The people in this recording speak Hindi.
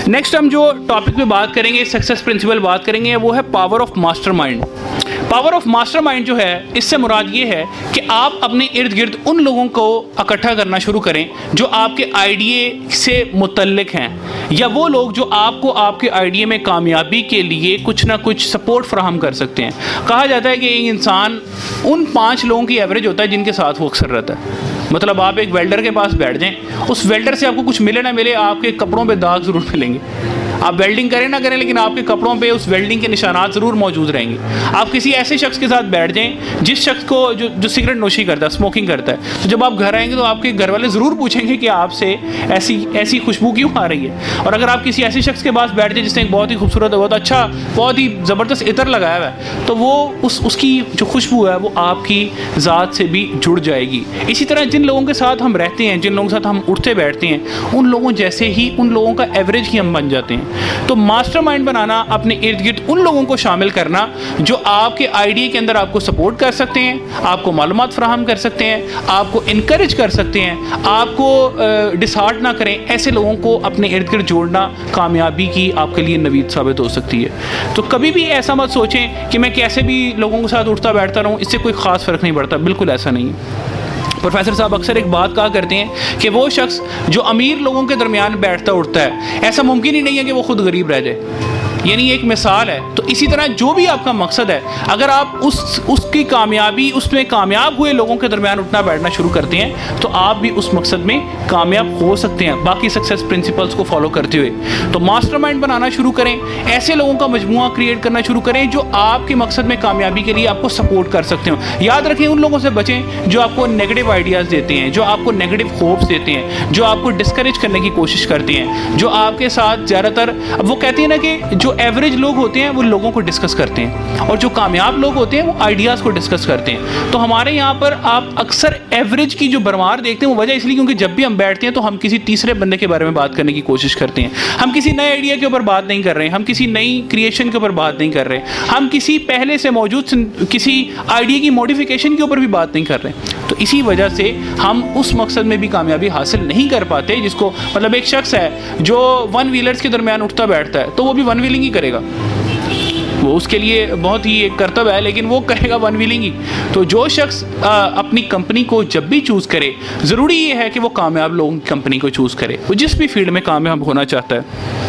नेक्स्ट हम जो टॉपिक पे बात करेंगे, सक्सेस प्रिंसिपल बात करेंगे, वो है power of mastermind. Power of mastermind जो है, इससे मुराद ये है कि आप अपने इर्द गिर्द उन लोगों को इकट्ठा करना शुरू करें जो आपके आइडिया से मुतल्लिक हैं, या वो लोग जो आपको आपके आइडिया में कामयाबी के लिए कुछ ना कुछ सपोर्ट फराहम कर सकते हैं। कहा जाता है कि एक इंसान उन 5 लोगों की एवरेज होता है जिनके साथ वो अक्सर रहता है। मतलब आप एक वेल्डर के पास बैठ जाएं, उस वेल्डर से आपको कुछ मिले ना मिले, आपके कपड़ों पे दाग ज़रूर मिलेंगे। आप वेल्डिंग करें ना करें, लेकिन आपके कपड़ों पे उस वेल्डिंग के निशानात ज़रूर मौजूद रहेंगे। आप किसी ऐसे शख्स के साथ बैठ जाएं जिस शख्स को जो सिगरेट नोशी करता है, स्मोकिंग करता है, तो जब आप घर आएंगे तो आपके घर वाले ज़रूर पूछेंगे कि आपसे ऐसी खुशबू क्यों आ रही है। और अगर आप किसी ऐसे शख्स के पास बैठ जाए जिसने एक बहुत ही खूबसूरत, बहुत अच्छा, बहुत ही ज़बरदस्त इतर लगाया हुआ है, तो वो उसकी जो खुशबू है वो आपकी ज़ात से भी जुड़ जाएगी। इसी तरह जिन लोगों के साथ हम रहते हैं, जिन लोगों के साथ हम उठते बैठते हैं, उन लोगों जैसे ही उन लोगों का एवरेज ही हम बन जाते हैं। तो मास्टरमाइंड बनाना, अपने इर्द गिर्द उन लोगों को शामिल करना जो आपके आइडिया के अंदर आपको सपोर्ट कर सकते हैं, आपको मालूमात फराहम कर सकते हैं, आपको इनकरेज कर सकते हैं, आपको डिसहार्ट ना करें, ऐसे लोगों को अपने इर्द गिर्द जोड़ना कामयाबी की आपके लिए नवीद साबित हो सकती है। तो कभी भी ऐसा मत सोचें कि मैं कैसे भी लोगों के साथ उठता बैठता रहूं, इससे कोई ख़ास फ़र्क नहीं पड़ता। बिल्कुल ऐसा नहीं है। प्रोफेसर साहब अक्सर एक बात कहा करते हैं कि वो शख्स जो अमीर लोगों के दरमियान बैठता उठता है, ऐसा मुमकिन ही नहीं है कि वो खुद गरीब रह जाए। यानी एक मिसाल है। तो इसी तरह जो भी आपका मकसद है, अगर आप उसकी कामयाबी, उसमें कामयाब हुए लोगों के दरमियान उठना बैठना शुरू करते हैं, तो आप भी उस मकसद में कामयाब हो सकते हैं बाकी सक्सेस प्रिंसिपल्स को फॉलो करते हुए। तो मास्टरमाइंड बनाना शुरू करें, ऐसे लोगों का मजमूआ क्रिएट करना शुरू करें जो आपके मकसद में कामयाबी के लिए आपको सपोर्ट कर सकते हो। याद रखें, उन लोगों से बचें जो आपको नेगेटिव आइडियाज़ देते हैं, जो आपको नेगेटिव होप्स देते हैं, जो आपको डिस्करेज करने की कोशिश करते हैं, जो आपके साथ ज़्यादातर, अब वो कहते हैं ना कि जो एवरेज लोग होते हैं वो लोगों को डिस्कस करते हैं, और जो कामयाब लोग होते हैं वो आइडियाज़ को डिस्कस करते हैं। तो हमारे यहाँ पर आप अक्सर एवरेज की जो भरमार देखते हैं, वो वजह इसलिए क्योंकि जब भी हम बैठते हैं तो हम किसी तीसरे बंदे के बारे में बात करने की कोशिश करते हैं। हम किसी नए आइडिया के ऊपर बात नहीं कर रहे हैं, हम किसी नई क्रिएशन के ऊपर बात नहीं कर रहे हैं, हम किसी पहले से मौजूद किसी आइडिया की मॉडिफिकेशन के ऊपर भी बात नहीं कर रहे हैं। तो इसी वजह से हम उस मकसद में भी कामयाबी हासिल नहीं कर पाते, जिसको मतलब एक शख्स है जो 1 व्हीलर्स के दरमियान उठता बैठता है, तो वो भी 1 व्हीलिंग ही करेगा। वो उसके लिए बहुत ही एक कर्तव्य है, लेकिन वो करेगा 1 व्हीलिंग ही। तो जो शख्स अपनी कंपनी को जब भी चूज़ करे, ज़रूरी ये है कि वो कामयाब लोगों की कंपनी को चूज़ करे, वो जिस भी फील्ड में कामयाब होना चाहता है।